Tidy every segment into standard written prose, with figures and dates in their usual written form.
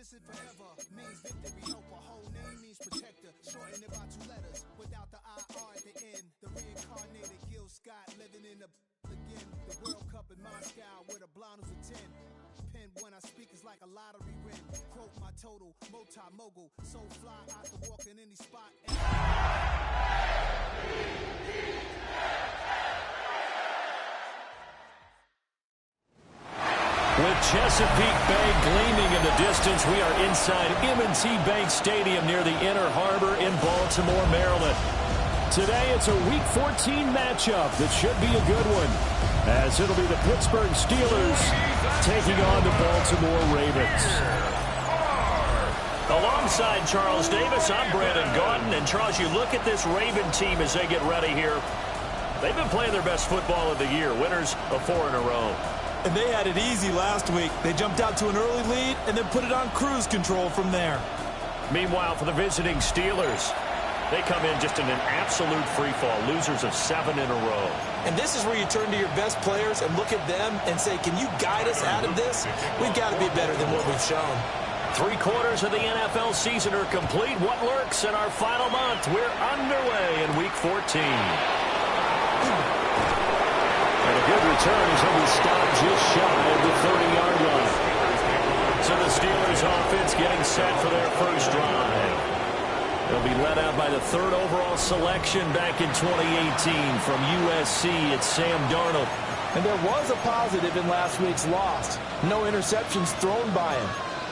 Resistant forever means victory. Help a whole name means protector. Shorten it by 2 letters without the IR at the end. The reincarnated Gil Scott living in the again. The World Cup in Moscow where the blonde was a 10. Pen when I speak is like a lottery win. Quote my total, multi-mogul. So fly out to walk in any spot. With Chesapeake Bay gleaming in the distance, we are inside M&T Bank Stadium near the Inner Harbor in Baltimore, Maryland. Today, it's a Week 14 matchup that should be a good one, as it'll be the Pittsburgh Steelers taking on the Baltimore Ravens. Alongside Charles Davis, I'm Brandon Gaudin. And Charles, you look at this Raven team as they get ready here. They've been playing their best football of the year, winners of 4 in a row. And they had it easy last week. They jumped out to an early lead and then put it on cruise control from there. Meanwhile, for the visiting Steelers, they come in just in an absolute free fall, losers of 7 in a row. And this is where you turn to your best players and look at them and say, can you guide us out of this? We've got to be better than what we've shown. 3/4 of the NFL season are complete. What lurks in our final month? We're underway in Week 14. And a good return as he'll be stopped just shy of the 30-yard line. So the Steelers offense getting set for their first drive. They'll be led out by the 3rd overall selection back in 2018 from USC. It's Sam Darnold. And there was a positive in last week's loss. No interceptions thrown by him.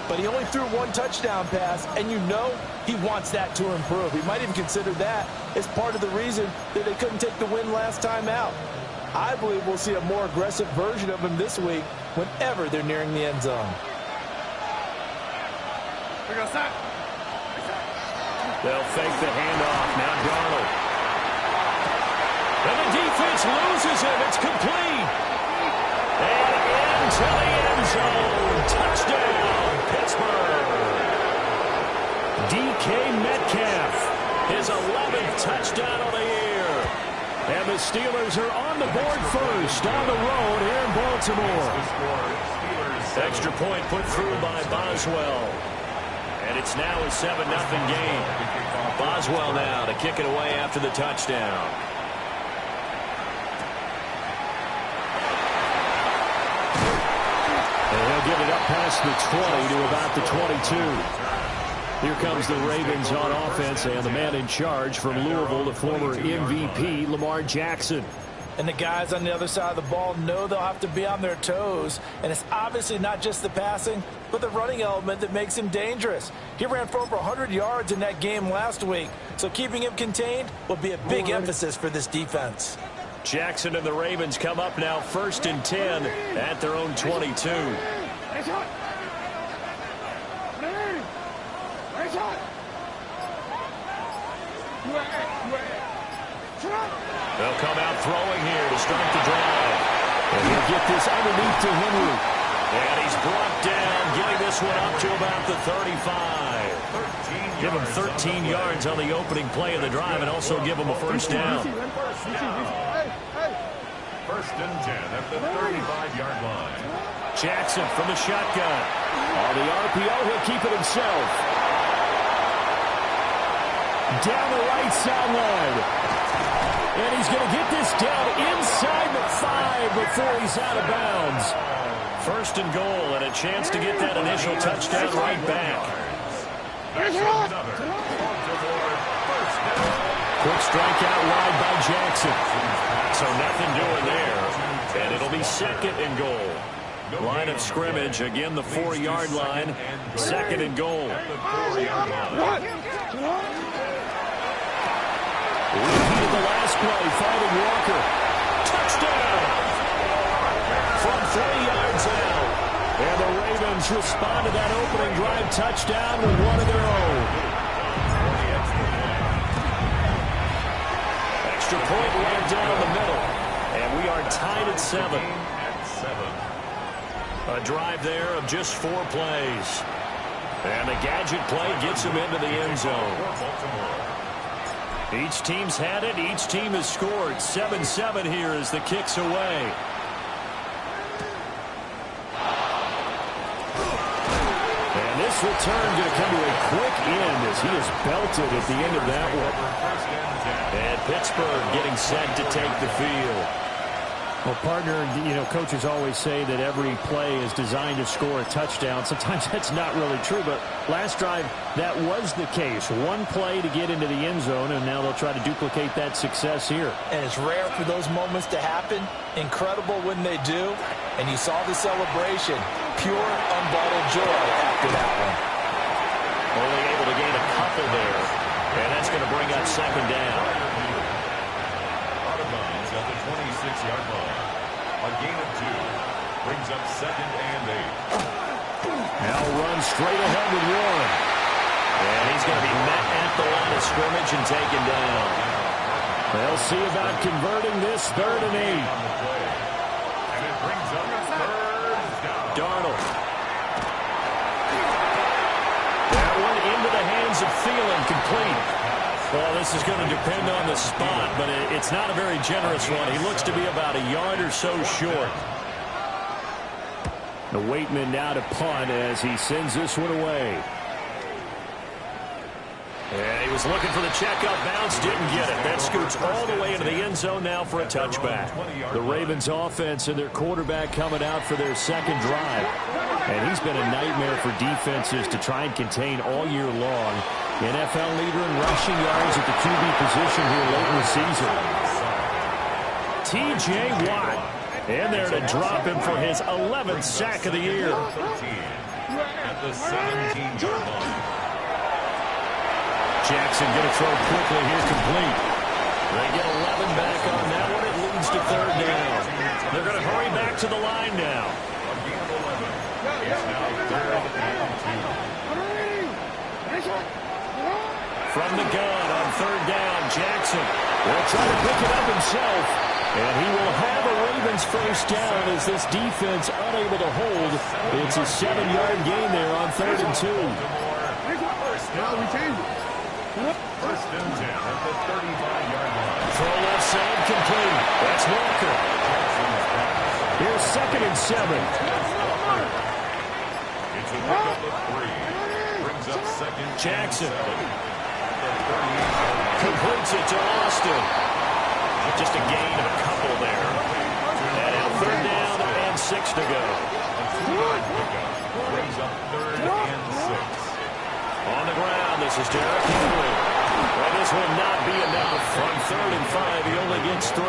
But he only threw 1 touchdown pass, and you know he wants that to improve. He might even consider that as part of the reason that they couldn't take the win last time out. I believe we'll see a more aggressive version of him this week whenever they're nearing the end zone. They'll fake the handoff. Now Darnold. And the defense loses him. It's complete. And into the end zone. Touchdown, Pittsburgh. DK Metcalf, his 11th touchdown of the year. And the Steelers are on the board first on the road here in Baltimore. Extra point put through by Boswell. And it's now a 7-0 game. Boswell now to kick it away after the touchdown. And he'll get it up past the 20 to about the 22. Here comes the Ravens on offense, and the man in charge from Louisville, the former MVP, Lamar Jackson. And the guys on the other side of the ball know they'll have to be on their toes. And it's obviously not just the passing, but the running element that makes him dangerous. He ran for over 100 yards in that game last week. So keeping him contained will be a big emphasis for this defense. Jackson and the Ravens come up now 1st and 10 at their own 22. They'll come out throwing here to start the drive. And he'll get this underneath to Henry. And he's brought down, getting this one up to about the 35. Give him 13 yards on the opening play of the drive and also give him a first down. 1st and 10 at the 35-yard line. Jackson from the shotgun. On the RPO, he'll keep it himself. Down the right sideline. And he's going to get this down inside the 5 before he's out of bounds. 1st and goal, and a chance to get that initial touchdown right back. Quick strike out wide by Jackson. So nothing doing there. And it'll be 2nd and goal. Line of scrimmage, again the 4-yard line. 2nd and goal. Repeated the last play, finding Walker. Touchdown! From 3 yards out. And the Ravens respond to that opening drive touchdown with one of their own. Extra point right down the middle. And we are tied at 7. A drive there of just 4 plays. And the gadget play gets him into the end zone. Each team's had it. Each team has scored. 7-7 here as the kick's away. And this return going to come to a quick end as he is belted at the end of that one. And Pittsburgh getting set to take the field. Well, partner, coaches always say that every play is designed to score a touchdown. Sometimes that's not really true, but last drive, that was the case. One play to get into the end zone, and now they'll try to duplicate that success here. And it's rare for those moments to happen. Incredible when they do. And you saw the celebration. Pure, unbottled joy after that one. Only able to gain a couple there, and that's going to bring up second down. Out of bounds at the 26-yard line. A gain of 2 brings up 2nd and 8. Now runs straight ahead with Warren. And he's going to be met at the line of scrimmage and taken down. They'll see about converting this 3rd and 8. And it brings up 3rd down. Darnold. That one into the hands of Thielen, complete. Well, this is going to depend on the spot, but it's not a very generous one. He looks to be about a yard or so short. The Waitman now to punt as he sends this one away. And he was looking for the checkup bounce, didn't get it. That scoots all the way into the end zone now for a touchback. The Ravens offense and their quarterback coming out for their second drive. And he's been a nightmare for defenses to try and contain all year long. NFL leader in rushing yards at the QB position here late in the season. T.J. Watt in there to drop him for his 11th sack of the year. At the 17-yard line. Jackson going to throw quickly here, complete. They get 11 back on that one. It leads to 3rd down. They're going to hurry back to the line now. A gain of 11. It's now 3rd and 2. From the gun on 3rd down, Jackson will try to pick it up himself. And he will have a Ravens first down as this defense unable to hold. It's a 7-yard gain there on 3rd and 2. First and 10 at the 35-yard line. Throw left side, complete. That's Walker. Here's 2nd and 7. It's a pickup of 3. Brings up 2nd. Jackson completes it to Austin. Just a gain of a couple there. And now 3rd down and 6 to go. A 2-yard pickup. Brings up 3rd and 6. On the ground, this is Derrick Henry. Well, this will not be enough. From 3rd and 5, he only gets 3.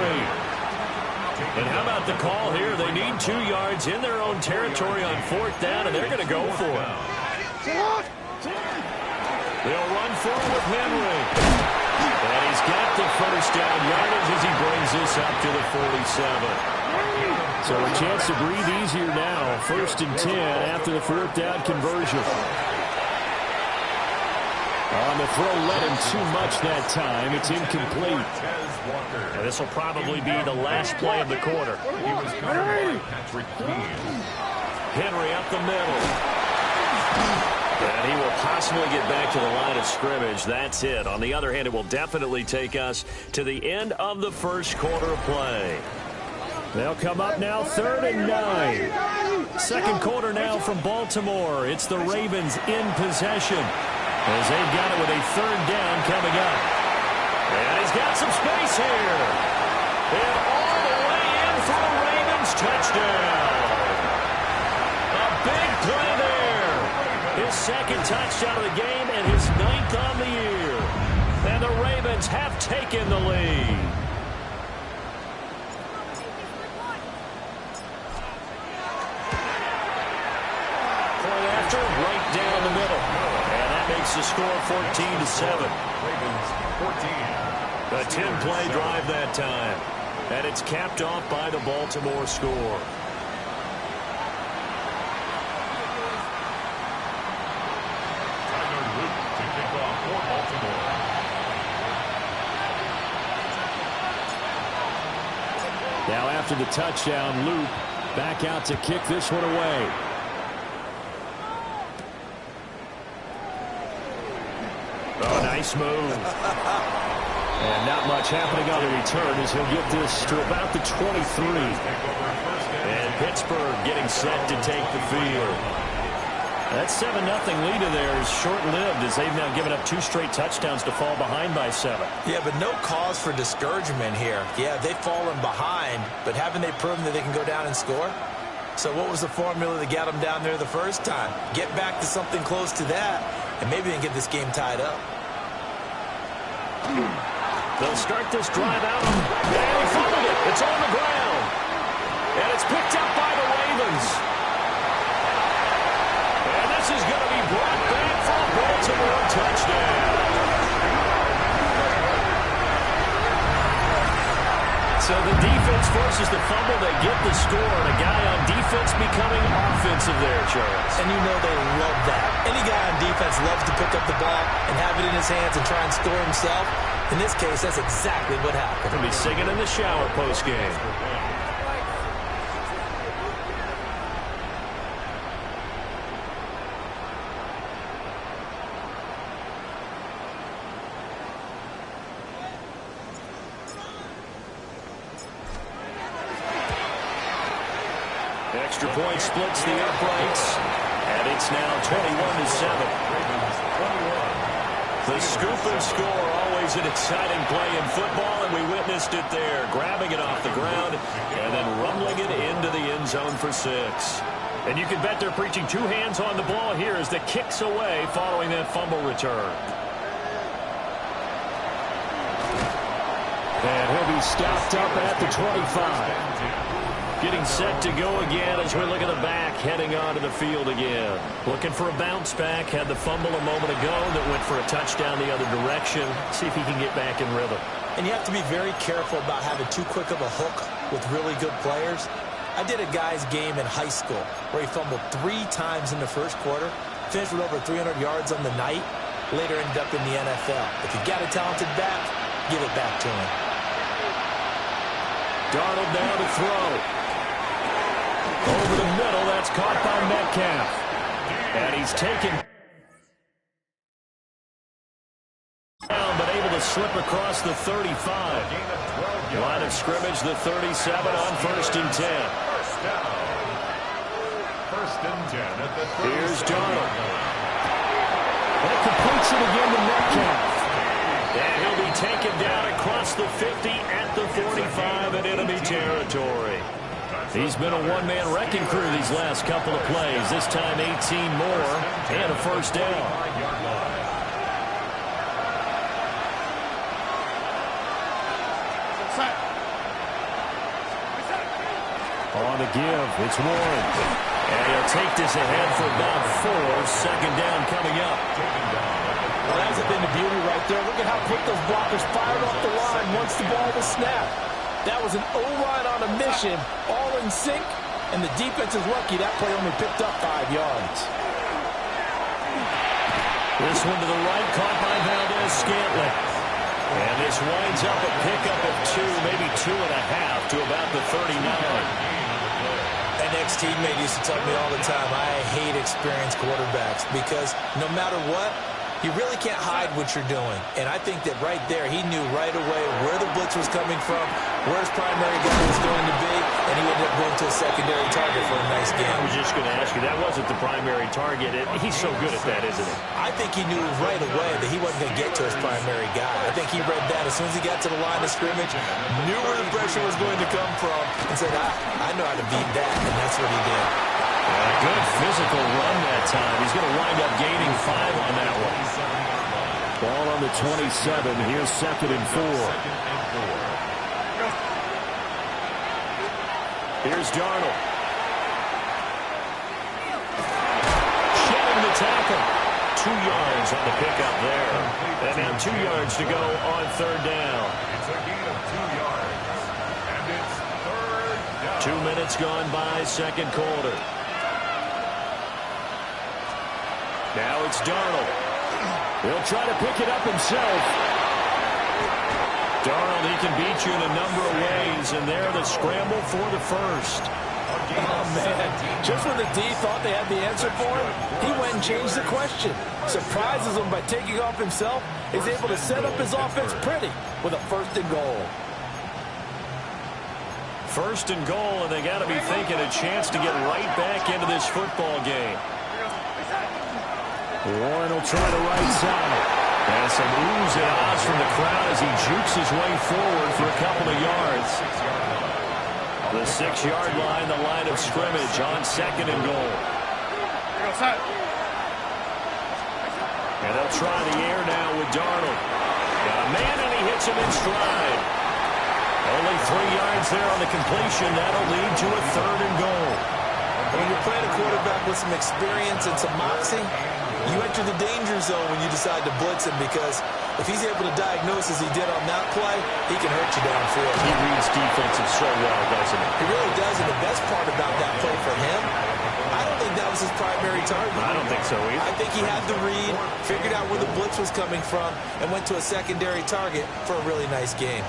And how about the call here? They need 2 yards in their own territory on 4th down, and they're going to go for it. They'll run forward with Henry. And he's got the first down yardage as he brings this up to the 47. So a chance to breathe easier now. 1st and 10 after the 4th down conversion. On the throw, let him too much that time. It's incomplete. And this will probably be the last play of the quarter. He was covered by Patrick Queen. Henry up the middle. And he will possibly get back to the line of scrimmage. That's it. On the other hand, it will definitely take us to the end of the first quarter of play. They'll come up now 3rd and 9. Second quarter now from Baltimore. It's the Ravens in possession, as they've got it with a 3rd down coming up. And he's got some space here. And all the way in for a Ravens touchdown. A big play there. His 2nd touchdown of the game and his 9th on the year. And the Ravens have taken the lead. Point after, right down the middle. Makes the score 14-7. Ravens 14. A 10-play drive that time. And it's capped off by the Baltimore score. Tyler Luke to kick off for Baltimore. Now after the touchdown, Luke back out to kick this one away. Oh, nice move. And not much happening on the return as he'll get this to about the 23. And Pittsburgh getting set to take the field. That 7-0 lead of theirs short-lived as they've now given up 2 straight touchdowns to fall behind by 7. Yeah, but no cause for discouragement here. Yeah, they've fallen behind, but haven't they proven that they can go down and score? So what was the formula that got them down there the first time? Get back to something close to that, and maybe they can get this game tied up. They'll start this drive out. And he fumbled it. It's on the ground. And it's picked up by the Ravens. And this is going to be brought back for a Baltimore touchdown. So the defense forces the fumble. They get the score. And a guy on defense becoming offensive there, Charles. And you know they love that. Any guy on defense loves to pick up the ball and have it in his hands and try and score himself. In this case, that's exactly what happened. He'll be singing in the shower post-game. Extra point splits the uprights, and it's now 21-7. The scoop and score, always an exciting play in football, and we witnessed it there, grabbing it off the ground and then rumbling it into the end zone for 6. And you can bet they're preaching 2 hands on the ball here as the kick's away following that fumble return. And he'll be stopped up at the 25. Getting set to go again as we look at the back heading onto the field again. Looking for a bounce back. Had the fumble a moment ago that went for a touchdown the other direction. See if he can get back in rhythm. And you have to be very careful about having too quick of a hook with really good players. I did a guy's game in high school where he fumbled 3 times in the first quarter, finished with over 300 yards on the night, later ended up in the NFL. If you got a talented back, give it back to him. Darnold now to throw. Over the middle, that's caught by Metcalf. And he's taken down, but able to slip across the 35. Line of scrimmage, the 37 on 1st and 10. Here's Darnold. And it completes it again to Metcalf. And he'll be taken down across the 50 at the 45 in enemy territory. He's been a one-man wrecking crew these last couple of plays. This time 18 more and a first down. On the give, it's Warren. And he'll take this ahead for about 4. Second down coming up. Well, that's been the beauty right there. Look at how quick those blockers fired off the line once the ball was snapped. That was an O-line on a mission, all in sync, and the defense is lucky that play only picked up 5 yards. This one to the right, caught by Valdes-Scantling. And this winds up a pickup of 2, maybe 2.5 to about the 39. An ex-teammate used to tell me all the time, I hate experienced quarterbacks because no matter what, you really can't hide what you're doing. And I think that right there, he knew right away where the blitz was coming from, where his primary guy was going to be, and he ended up going to a secondary target for a nice game. I was just going to ask you, that wasn't the primary target. He's so good at that, isn't he? I think he knew right away that he wasn't going to get to his primary guy. I think he read that as soon as he got to the line of scrimmage, knew where the pressure was going to come from, and said, I know how to beat that, and that's what he did. A good physical run that time. He's going to wind up gaining 5 on that one. Ball on the 27. Here's 2nd and 4. Here's Darnold. Shedding the tackle. 2 yards on the pickup there. And now 2 yards to go on 3rd down. It's a gain of 2 yards. And it's 3rd down. 2 minutes gone by, second quarter. Now it's Darnold. He'll try to pick it up himself. Darnold, he can beat you in a number of ways, and there the scramble for the first. Oh, man. Just when the D thought they had the answer for him, he went and changed the question. Surprises him by taking off himself. He's able to set up his offense pretty with a 1st and goal. 1st and goal, and they got to be thinking a chance to get right back into this football game. Warren will try the right side. And some oohs and ahs from the crowd as he jukes his way forward for a couple of yards. The 6-yard line, the line of scrimmage on 2nd and goal. And they'll try the air now with Darnold. Got a man and he hits him in stride. Only 3 yards there on the completion. That'll lead to a 3rd and goal. When you're playing a quarterback with some experience and some moxie, you enter the danger zone when you decide to blitz him, because if he's able to diagnose as he did on that play, he can hurt you downfield. He reads defenses so well, doesn't he? He really does, and the best part about that play for him, I don't think that was his primary target. I don't think so either. I think he had the read, figured out where the blitz was coming from, and went to a secondary target for a really nice game.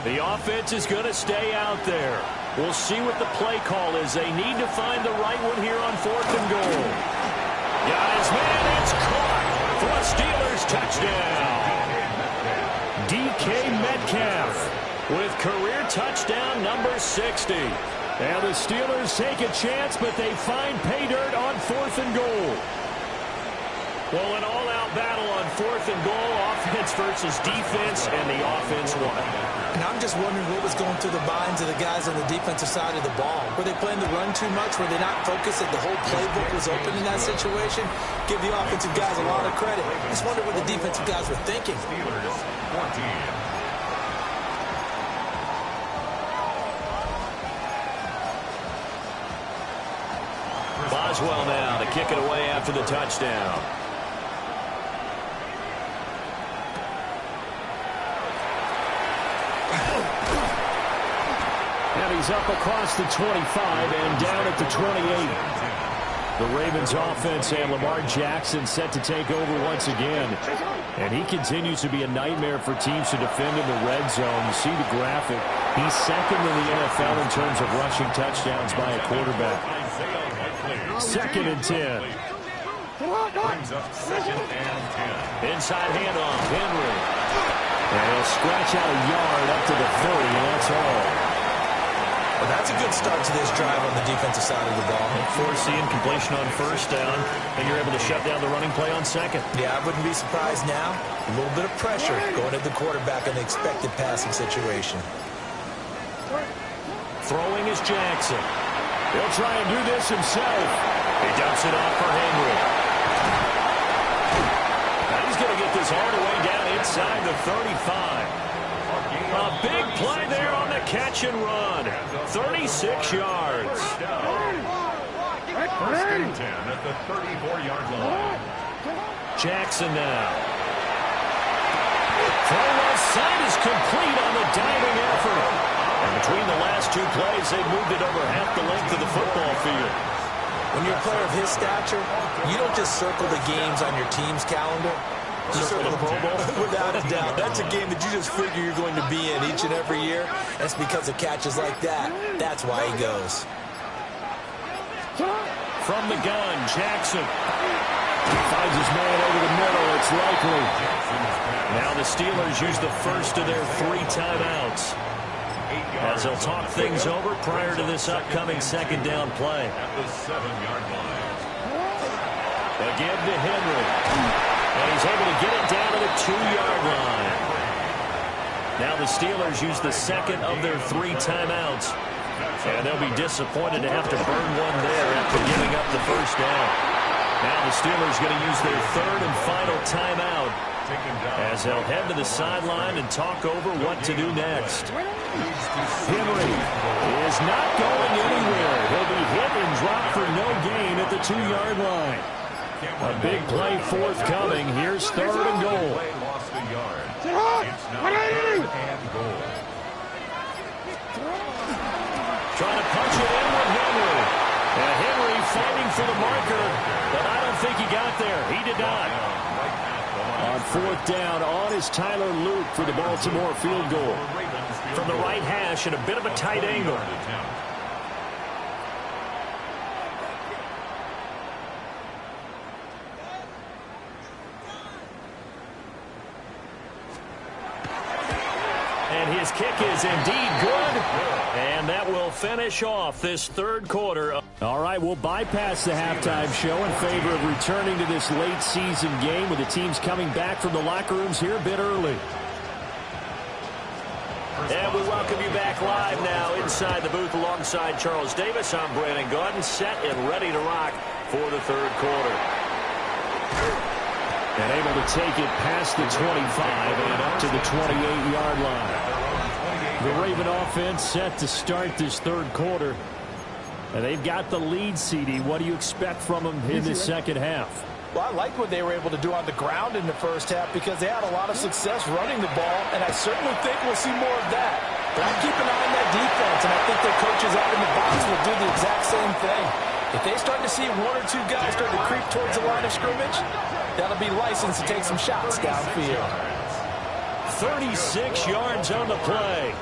The offense is going to stay out there. We'll see what the play call is. They need to find the right one here on 4th and goal. Got his man. It's caught for a Steelers touchdown. DK Metcalf with career touchdown number 60. And the Steelers take a chance, but they find pay dirt on 4th and goal. Well, an all-out battle on 4th and goal, offense versus defense, and the offense won. And I'm just wondering what was going through the minds of the guys on the defensive side of the ball. Were they playing the run too much? Were they not focused that the whole playbook was open in that situation? Give the offensive guys a lot of credit. I just wonder what the defensive guys were thinking. Steelers 14. Boswell now to kick it away after the touchdown. And he's up across the 25 and down at the 28. The Ravens offense and Lamar Jackson set to take over once again. And he continues to be a nightmare for teams to defend in the red zone. You see the graphic. He's second in the NFL in terms of rushing touchdowns by a quarterback. 2nd and 10. Brings up 2nd and 10. Inside handoff, Henry. And he'll scratch out a yard up to the 30, and that's all. Well, that's a good start to this drive on the defensive side of the ball. Forcing completion on 1st down, and you're able to shut down the running play on 2nd. Yeah, I wouldn't be surprised now. A little bit of pressure going at the quarterback in the expected passing situation. Throwing is Jackson. He'll try and do this himself. He dumps it off for Henry. Now he's going to get this all the way down inside the 35. A big play there on the catch and run. 36 yards. 1st and 10 at the 34-yard line. Jackson now. Throw left side is complete on the diving effort. And between the last 2 plays, they've moved it over half the length of the football field. When you're a player of his stature, you don't just circle the games on your team's calendar. You circle the Pro Bowl. Without a doubt. That's a game that you just figure you're going to be in each and every year. That's because of catches like that. That's why he goes. From the gun, Jackson. Finds his man over the middle. It's likely. Now the Steelers use the first of their 3 timeouts, as they'll talk things over prior to this upcoming 2nd down play. At the 7-yard line. Again to Henry. And he's able to get it down to the 2-yard line. Now the Steelers use the 2nd of their 3 timeouts. And they'll be disappointed to have to burn one there after giving up the 1st down. Now the Steelers going to use their 3rd and final timeout, as they'll head to the sideline and talk over what to do next. Henry is not going anywhere. He'll be hit and dropped for no gain at the 2-yard line. A big play forthcoming. Here's 3rd and goal. Lost a yard. It's now 3rd and goal. Trying to punch it in with Henry. And Henry fighting for the marker, but I don't think he got there. He did not. On 4th down, on is Tyler Luke for the Baltimore field goal. From the right hash at a bit of a tight angle. And his kick is indeed good. And that will finish off this 3rd quarter. All right, we'll bypass the halftime show in favor of returning to this late season game with the teams coming back from the locker rooms here a bit early. And we welcome you back live now inside the booth alongside Charles Davis. I'm Brandon Gaudin, set and ready to rock for the third quarter. And able to take it past the 25 and up to the 28-yard line. The Raven offense set to start this third quarter. And they've got the lead, CD. What do you expect from them in this second half? Well, I like what they were able to do on the ground in the first half because they had a lot of success running the ball, and I certainly think we'll see more of that. But I keep an eye on that defense, and I think their coaches out in the box will do the exact same thing. If they start to see one or two guys start to creep towards the line of scrimmage, that'll be licensed to take some shots downfield. 36 yards on the play.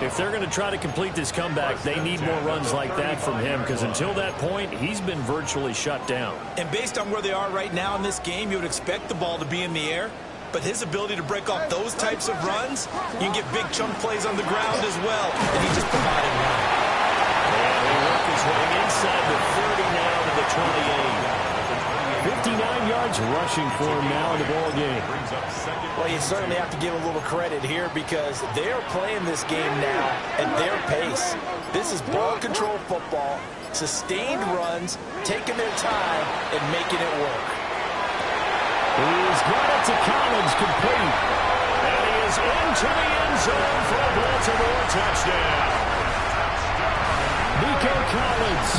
If they're going to try to complete this comeback, they need more runs like that from him because until that point, he's been virtually shut down. And based on where they are right now in this game, you would expect the ball to be in the air. But his ability to break off those types of runs, you can get big chunk plays on the ground as well. And he just provided one. And they work his way inside the 30 now to the 28. 59 yards rushing for him now in the ball game. Well, you certainly have to give a little credit here because they're playing this game now at their pace. This is ball control football, sustained runs, taking their time, and making it work. He's got it to Collins, complete. And he is into the end zone for a Baltimore touchdown. Nico Collins,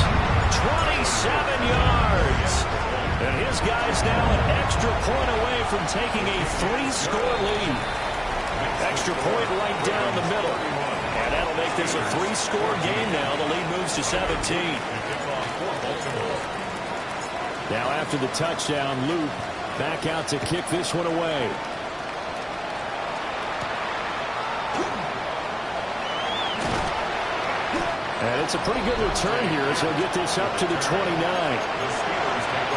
27 yards. And his guy's now an extra point away from taking a 3-score lead. Extra point right down the middle. And that'll make this a 3-score game now. The lead moves to 17. Now after the touchdown, Luke back out to kick this one away. And it's a pretty good return here as he'll get this up to the 29.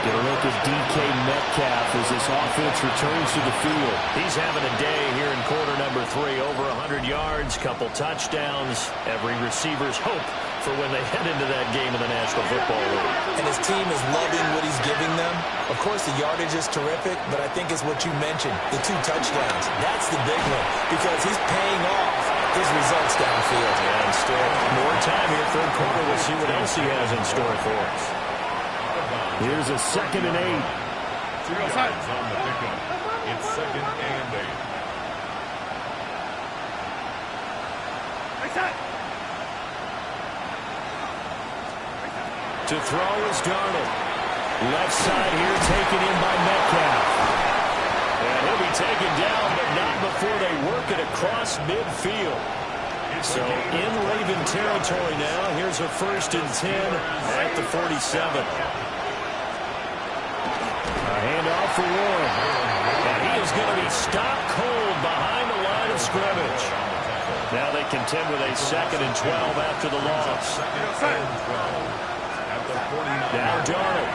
Get a look at DK Metcalf as this offense returns to the field. He's having a day here in quarter number 3. Over 100 yards, couple touchdowns. Every receiver's hope for when they head into that game in the National Football League. And his team is loving what he's giving them. Of course, the yardage is terrific, but I think it's what you mentioned, the 2 touchdowns. That's the big one because he's paying off his results downfield. And still more time here, third quarter. We'll see what else he has in store for us. Here's a 2nd and 8. 2 yards on the pickup. It's 2nd and 8. To throw is Darnold. Left side here taken in by Metcalf. And he'll be taken down, but not before they work it across midfield. So in Raven territory now. Here's a 1st and 10 at the 47. Handoff for Warren. And he is going to be stopped cold behind the line of scrimmage. Now they contend with a 2nd and 12 after the loss. Now Darnold.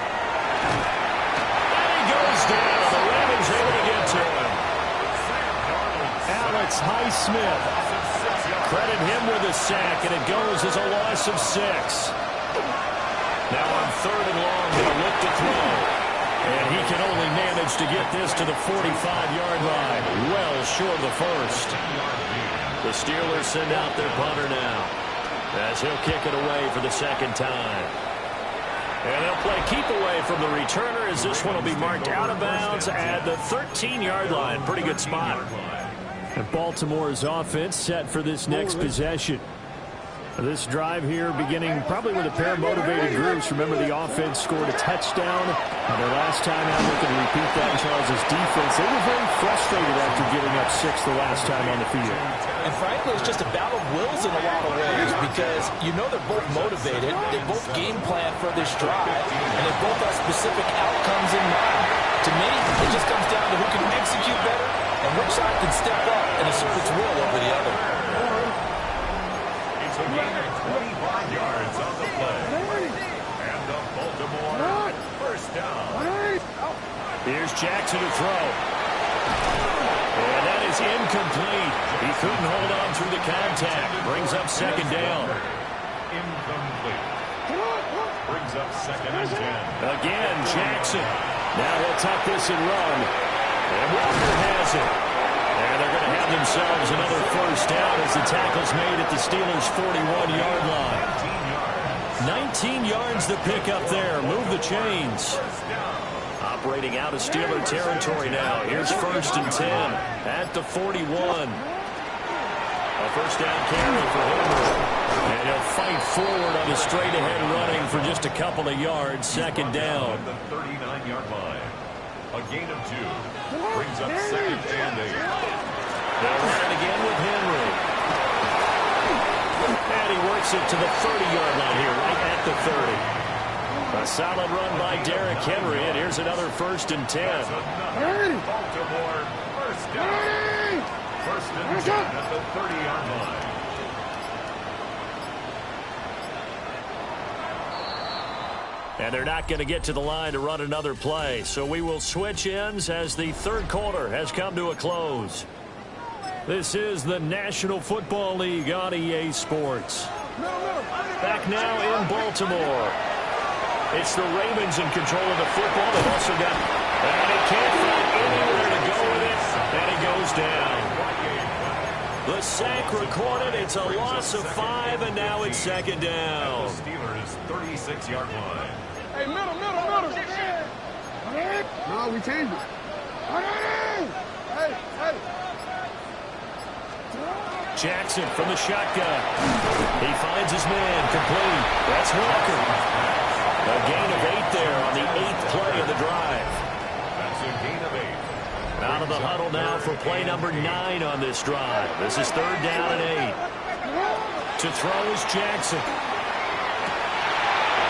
And he goes down. The Ravens able to get to him. Alex Highsmith. Credit him with a sack, and it goes as a loss of 6. Now on 3rd and long, they'll look to throw. And he can only manage to get this to the 45-yard line. Well short of the 1st. The Steelers send out their punter now as he'll kick it away for the 2nd time. And they'll play keep away from the returner as this one will be marked out of bounds at the 13-yard line. Pretty good spot. And Baltimore's offense set for this next possession. This drive here beginning probably with a pair of motivated groups. Remember, the offense scored a touchdown. And their last time out, looking to repeat that in Charles' defense. They were very frustrated after giving up 6 the last time on the field. And frankly, it's just a battle of wills in a lot of ways because you know they're both motivated. They both game plan for this drive. And they both have specific outcomes in mind. To me, it just comes down to who can execute better and which side can step up and assert its will over the other. It's a gain of 25 yards on the play. And the Baltimore 1st down. Here's Jackson to throw. And that is incomplete. He couldn't hold on through the contact. Brings up 2nd down. Incomplete. Brings up 2nd and 10. Again, Jackson. Now he'll tuck this and run. And Walker has it. And they're going to have themselves another first down as the tackle's made at the Steelers' 41-yard line. 19 yards to pick up there. Move the chains. Operating out of Steeler territory now. Here's 1st and 10 at the 41. A first down carry for Henry. And he'll fight forward on the straight-ahead running for just a couple of yards. 2nd down. The 39-yard line. A gain of 2. Brings up 2nd and 8. They'll run it again with Henry. And he works it to the 30-yard line here, right at the 30. A solid run by Derrick Henry, and here's another 1st and 10. Baltimore, first down. 1st and 10 at the 30-yard line. And they're not going to get to the line to run another play. So we will switch ends as the 3rd quarter has come to a close. This is the National Football League on EA Sports. Back now in Baltimore. It's the Ravens in control of the football. They've also got... And he can't find anywhere to go with it. And he goes down. The sack recorded. It's a loss of 5, and now it's 2nd down. The Steelers' 36-yard line. Hey, middle. No, we changed it. Hey. Jackson from the shotgun. He finds his man complete. That's Walker. A gain of 8 there on the 8th play of the drive. That's a gain of 8. Out of the huddle now for play number 9 on this drive. This is 3rd down and 8. To throw is Jackson.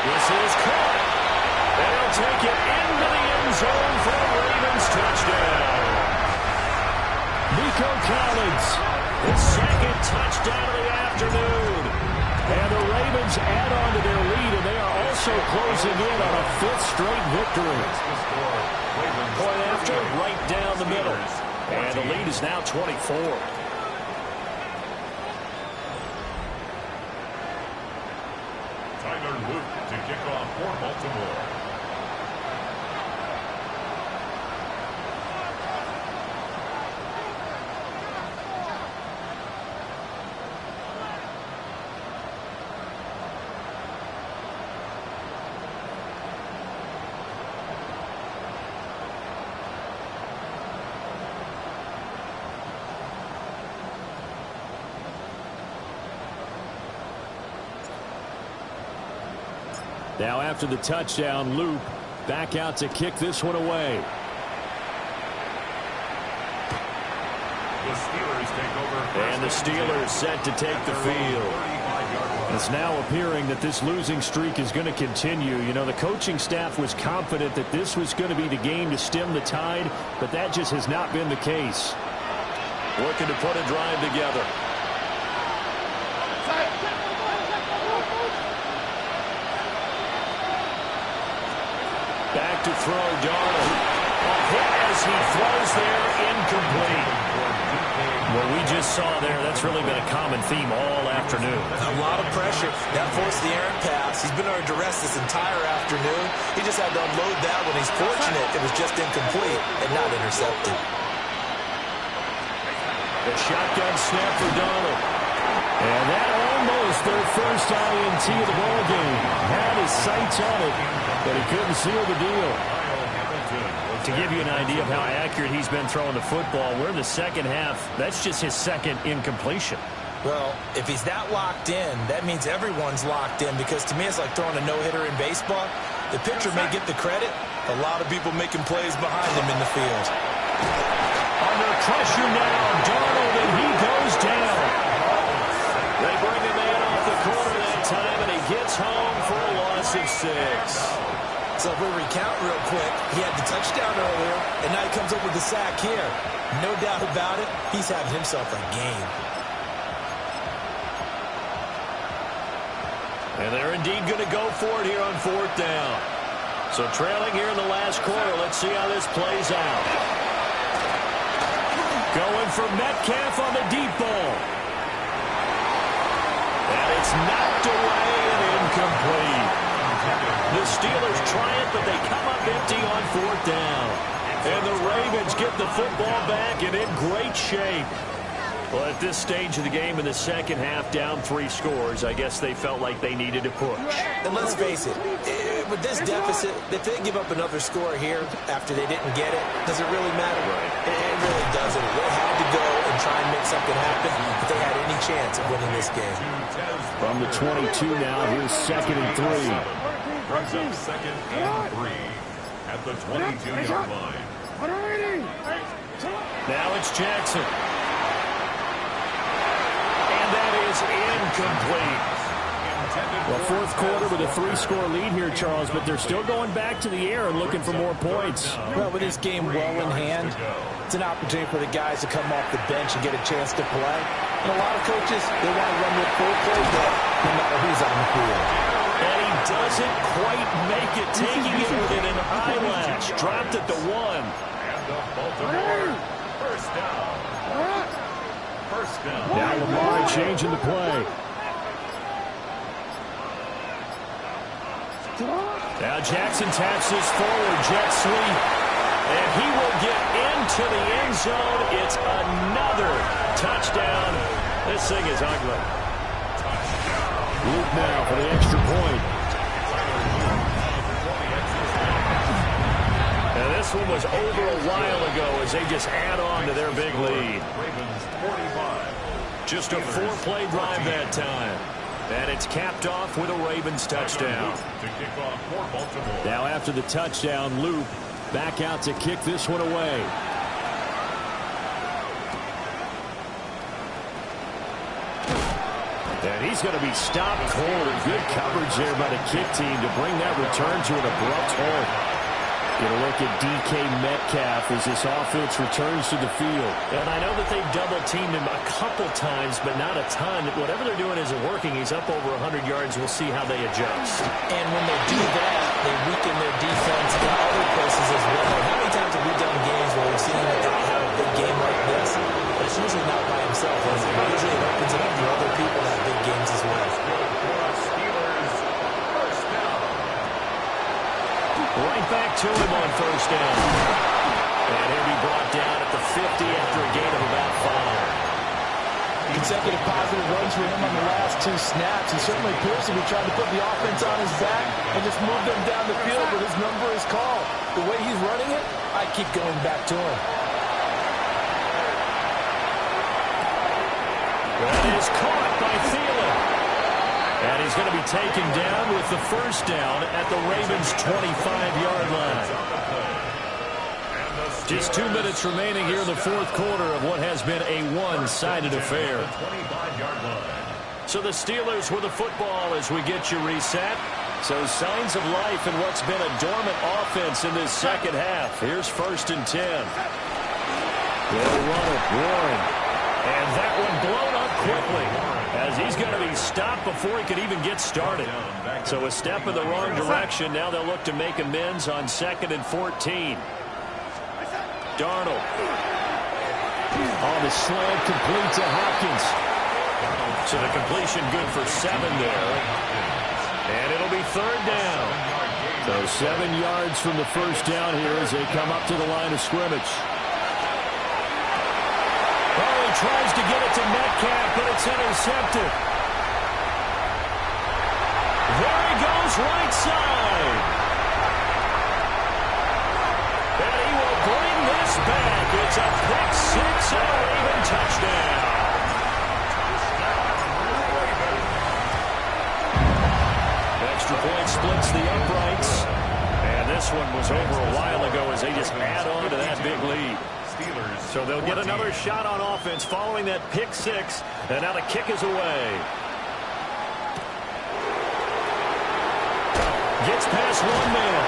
This is caught. And he'll take it into the end zone for a Ravens touchdown. Nico Collins, his 2nd touchdown of the afternoon. And the Ravens add on to their lead, and they are also closing in on a 5th straight victory. Point after, right down the middle. And the lead is now 24. Tyler Luke to kick off for Baltimore. Now after the touchdown, Luke back out to kick this one away. The Steelers take over. And the Steelers set to take the field. It's now appearing that this losing streak is going to continue. You know, the coaching staff was confident that this was going to be the game to stem the tide, but that just has not been the case. Looking to put a drive together. Back to throw, Darnold. A hit as he throws there, incomplete. What we just saw there, that's really been a common theme all afternoon. A lot of pressure. That forced the errant pass. He's been under duress this entire afternoon. He just had to unload that when he's fortunate it was just incomplete and not intercepted. The shotgun snap for Darnold. And that almost their first INT of the ballgame. Had his sights on it, but he couldn't seal the deal. To give you an idea of how accurate he's been throwing the football, we're in the 2nd half. That's just his 2nd incompletion. Well, if he's that locked in, that means everyone's locked in, because to me it's like throwing a no-hitter in baseball. The pitcher may get the credit. A lot of people making plays behind him in the field. Under pressure now, Darnold, and he goes down. They bring him in off the corner that time, and he gets home for a loss of 6. So if we recount real quick, he had the touchdown earlier, and now he comes up with the sack here. No doubt about it, he's having himself a game. And they're indeed going to go for it here on 4th down. So trailing here in the last quarter, let's see how this plays out. Going for Metcalf on the deep ball. And it's knocked away and incomplete. The Steelers try it, but they come up empty on 4th down. And the Ravens get the football back and in great shape. Well, at this stage of the game in the second half, down 3 scores, I guess they felt like they needed to push. And let's face it, with this deficit, if they give up another score here after they didn't get it, does it really matter? Right. It really doesn't. They had to go and try and make something happen if they had any chance of winning this game. From the 22 now, here's 2nd and 3. Brings up 2nd and 3 at the 22-yard line. Now it's Jackson. And that is incomplete. Well, 4th quarter with a 3-score lead here, Charles, but they're still going back to the air and looking for more points. Well, with this game well in hand, it's an opportunity for the guys to come off the bench and get a chance to play. And a lot of coaches, they want to run with full playbook no matter who's on the field. And he doesn't quite make it, taking it within an eyelash. Dropped at the 1. And the Baltimore first down. First down. Now Lamar changing the play. Now Jackson taps this forward, jet sweep, and he will get into the end zone. It's another touchdown. This thing is ugly. Luke now for the extra point. And this one was over a while ago as they just add on to their big lead. Ravens 45. Just a 4-play drive that time. And it's capped off with a Ravens touchdown. To kick off for Baltimore. Now after the touchdown, Luke back out to kick this one away. And he's going to be stopped cold. Good coverage there by the kick team to bring that return to an abrupt halt. Get a look at DK Metcalf as this offense returns to the field. And I know that they've double-teamed him a couple times, but not a ton. Whatever they're doing isn't working. He's up over 100 yards. We'll see how they adjust. And when they do that, they weaken their defense in other places as well. How many times have we done games where we've seen him have a big game like this? But it's usually not by himself. Usually it opens it up for other people that have big games as well. Right back to him on 1st down. And he'll be brought down at the 50 after a gain of about 5. Consecutive positive runs for him on the last 2 snaps. He certainly appears to be trying to put the offense on his back and just move them down the field, but his number is called. The way he's running it, I keep going back to him. That is caught by Thielen. And he's going to be taken down with the 1st down at the Ravens' 25-yard line. Just 2 minutes remaining here in the 4th quarter of what has been a one-sided affair. So the Steelers with the football as we get you reset. So signs of life in what's been a dormant offense in this second half. Here's 1st and 10. They'll run it, Warren. And that one blown up quickly, as he's going to be stopped before he could even get started. So a step in the wrong direction. Now they'll look to make amends on 2nd and 14. Darnold. On the slant, complete to Hopkins. So the completion good for 7 there. And it'll be 3rd down. So 7 yards from the 1st down here as they come up to the line of scrimmage. Oh, he tries to get it to Metcalf, but it's intercepted. There he goes, right side. And he will bring this back. It's a pick 6 and a Raven touchdown. Extra point splits the uprights. And this one was over a while ago as they just add on to that big lead. So they'll get another shot on offense following that pick 6. And now the kick is away. Gets past 1 man.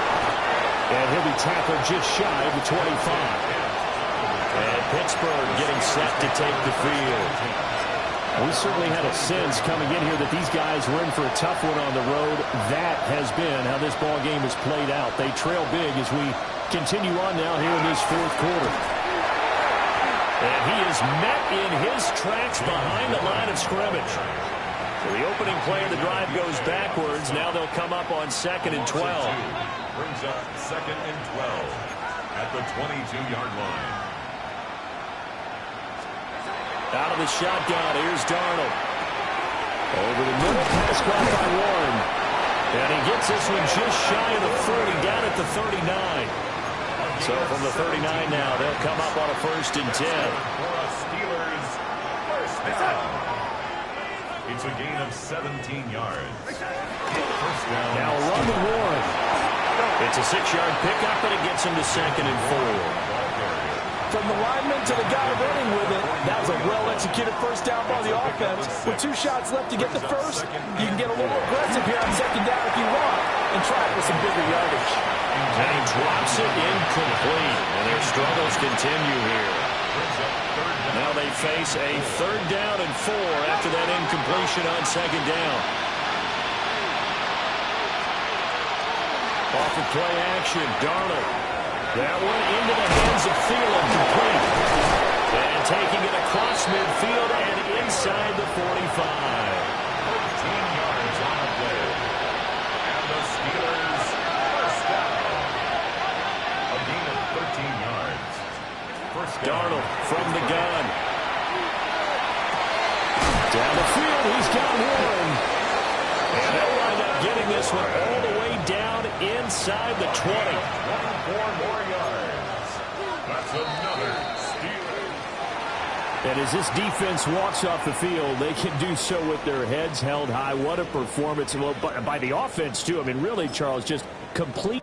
And he'll be tackled just shy of the 25. And Pittsburgh getting set to take the field. We certainly had a sense coming in here that these guys were in for a tough one on the road. That has been how this ball game has played out. They trail big as we continue on now here in this 4th quarter. And he is met in his tracks behind the line of scrimmage. So the opening play of the drive goes backwards. Now they'll come up on 2nd and 12. Brings up 2nd and 12 at the 22-yard line. Out of the shotgun, here's Darnold. Over the middle, pass caught by Warren. And he gets this one just shy of the 30, down at the 39. So from the 39 now, they'll come up on a 1st and 10. For a Steelers first down. It's a gain of 17 yards. First down. Now run to Warren. It's a 6-yard pickup, and it gets him to 2nd and 4. From the lineman to the guy running with it, that was a well-executed first down by the offense. With 2 shots left to get the first, you can get a little aggressive here on 2nd down if you want and try it with some bigger yardage. And he drops it incomplete, and their struggles continue here. Now they face a 3rd down and 4 after that incompletion on 2nd down. Off of play action, Darnold. That one into the hands of Thielen, complete. And taking it across midfield and inside the 45. 13 yards on the play. And the Steelers first down. A gain of 13 yards. First down. Darnold from the gun. Down the field, he's got Warren. And they'll wind up getting this one all the way down inside the 20. 24 more yards. That's another Steelers. And as this defense walks off the field, they can do so with their heads held high. What a performance by the offense, too. I mean, really, Charles, just complete.